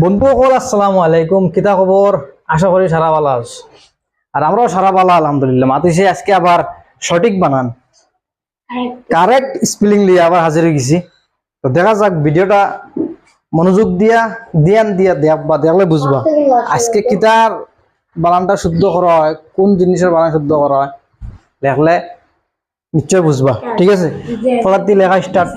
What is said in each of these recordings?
বন্ধুসকল আসসালামু আলাইকুম, কিতা খবর? আশা করি সারা ভালো আছে। আর আমরাও সারা ভালো আলহামদুলিল্লাহ। মাতিছে আজকে আবার সঠিক বানান কারেক্ট স্পেলিং লিয়ে আবার হাজির হয়ে গেছি। তো দেখা যাক ভিডিওটা মনোযোগ দিয়া দেখবা, দেখলে বুঝবা আজকে কিতার বানানটা শুদ্ধ করা হয়, কোন জিনিসের বানান শুদ্ধ করা হয়, দেখলে নিশ্চয় বুঝবা। ঠিক আছে, ফলার দিয়ে লেখা স্টার্ট।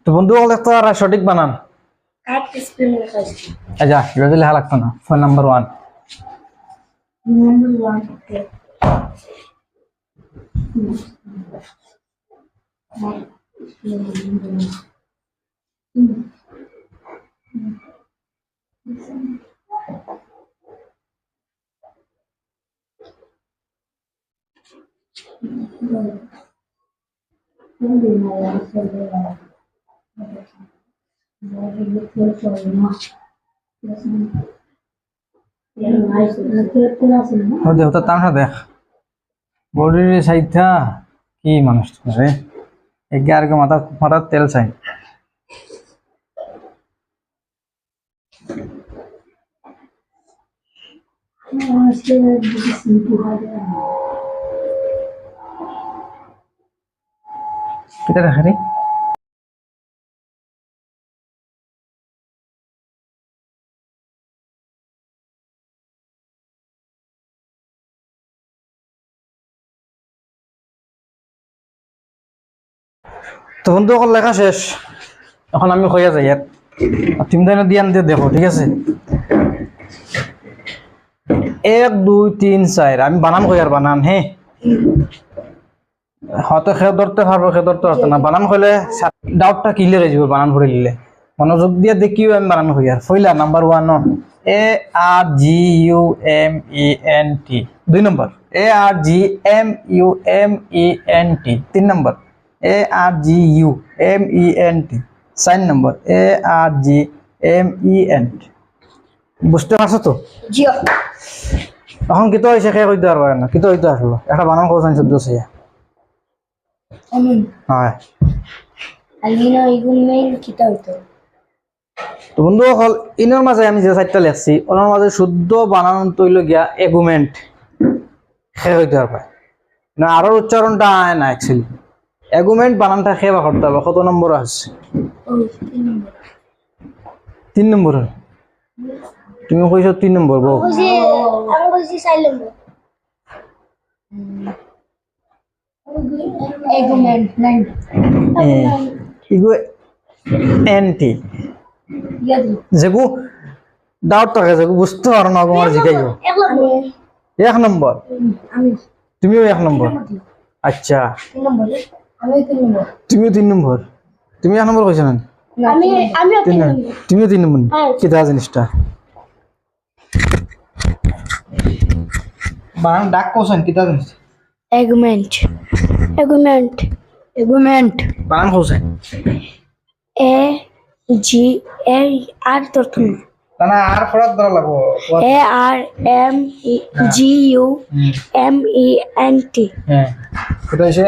তো বন্ধুসকল একটা সঠিক বানান আচ্ছা এটা লেখা লাগতো না। ফোন নাম্বার 1 দেখ তামসা দেখ বডির সাইথা কি মানুষ রে, এগার মাথা মাথার তেল চাই। কিটা দেখা রে তো বন্ধুসকল লেখা শেষ। এখন আমি হইয়া যাই ইয়াত তুমি তাই দিয়ান দিয়ে দেখো। ঠিক আছে, 1 2 3 4 আমি বানান কই আর বানান হ্যাঁ, হয়তো খেয়ে ধরতে পারবো, খেয়ে ধরতে পারতো না। বানান কইলে ডাউটটা ক্লিয়ার হয়ে যাবে। বানান করে নিলে মনোযোগ দিয়ে দেখিও আমি বানান কই আর ফইলা নাম্বার 1 ARGUMENT, 2 নম্বর ARGMUMENT, 3 নম্বর ARGUMENT, 4 নম্বর ARGMENT। বুঝতে পারছো তো? জি। এখন কিতো হয়েছে খেয়ে কইতে পারবো না, কিতো হইতে আসলো একটা বানান কোথায় শুদ্ধ আছে হয়। তো বন্ধুসকল ইনোর মাঝে আমি যে সাইডটা লেখছি ওনার মাঝে শুদ্ধ বানান তৈল গিয়া এগুমেন্ট খেয়ে হইতে পারবে না, আরো উচ্চারণটা আয় না। অ্যাকচুয়ালি এগুমেন্ট বানানটা খেয়ে বা করতে হবে। কত নম্বর আছে? 3 নম্বর। তুমি কইছো 3 নম্বর বউ, এন্টি যেগু ডাউট থাকে, যেগু বুঝতে পারো না তোমার জিগাইও 1 নম্বর। তুমিও 1 নম্বর। আচ্ছা তুমিও 3 নম্বর। তুমি 1 নম্বর কইছো না? তুমিও 3 নম্বর। কিতা জিনিসটা বানান ডাক কোসেন কিতা জিনিস? এগুমেন্ট বানান কোসেন আর তরতুম তানা আর ফরাত ধরা লাগবো। ARMGUMENT। হ্যাঁ এটা এসে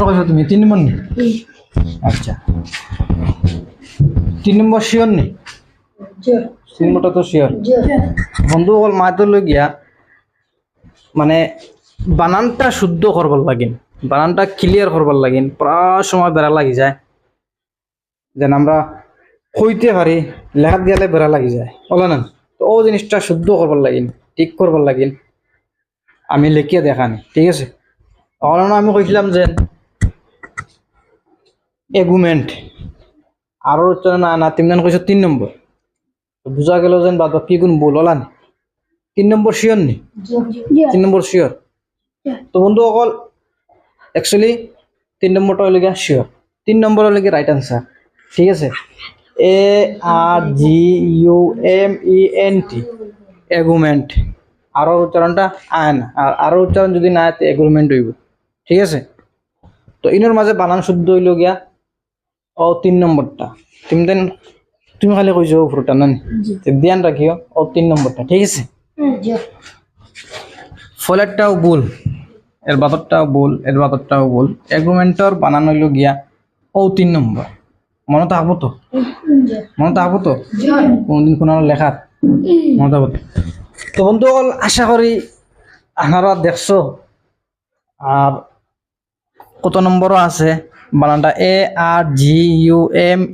কইছো তুমি 3 নম্বর নি? আচ্ছা 3 নম্বর শিওর নি? 3 নম্বরটা তো শিওর। বন্ধু বল মাইতো লই গিয়া মানে বানানটা শুদ্ধ করবার লাগিন, বানানটা ক্লিয়ার করবার লাগিন প্রায় সময় বেড়া লাগি যায়। যেন আমরা কইতে পারি, লেখাত গেলে বেড়া লাগি যায় বলে না। তো ও জিনিসটা শুদ্ধ করবার লাগিন, ঠিক করবার লাগিন আমি লিখিয়ে দেখানি। ঠিক আছে, তখন আমি কইছিলাম যে এগুমেন্ট আরো উচ্চারণ না তুমি কইছো 3 নম্বর। বুঝা গেল যেন বাদ কি কোন বল ওলান 3 নম্বর শিওর নি? 3 নম্বর শিওর। তো বন্ধু অকল অ্যাকচুয়ালি 3 নম্বরটা হইল গিয়া শিওর। 3 নম্বর হইল গিয়া রাইট আনসার। ঠিক আছে, ARGUMENT এগুমেন্ট। আরো উচ্চারণটা আয় না, আর আরো উচ্চারণ যদি না আয় এগুমেন্ট হইব। ঠিক আছে, তো ইনোর মাঝে বানান শুদ্ধ হইল গিয়া ও 3 নম্বরটা। তুমি খালি কইছো উপরটা না, ধ্যান রাখিও ও 3 নম্বরটা। ঠিক আছে, ফলেরটাও ভুল এর বাদরটাও ভুল, এর বাদরটাও ভুল। এগুমেন্টর বানান হইল গিয়া ও 3 নম্বর। মনে থাকবো তো? মনে থাকবো তো? কোনদিন কোনো লেখার মনে থাকবো তো? তো বন্ধুসকল, আশা করি আপনারা দেখছো। আর কত নম্বরও আছে বানানটা ARGUMENT,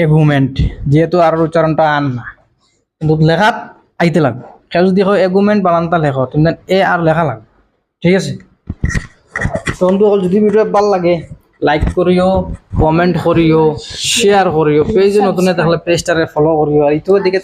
এগুমেন্ট। যেহেতু আর উচ্চারণটা আন না, কিন্তু লেখাত আইতে লাগবে। কেউ যদি হয় এগুমেন্ট বানানটা লেখো, তুমি এ আর লেখা লাগবে। ঠিক আছে? তো বন্ধুসকল, যদি ভিডিও ভালো লাগে লাইক করিও, কমেন্ট করিও, শেয়ার করিও। পেজে নতুন থাকলে পেজটারে ফলো করিও। আর ইউটিউবের দিকে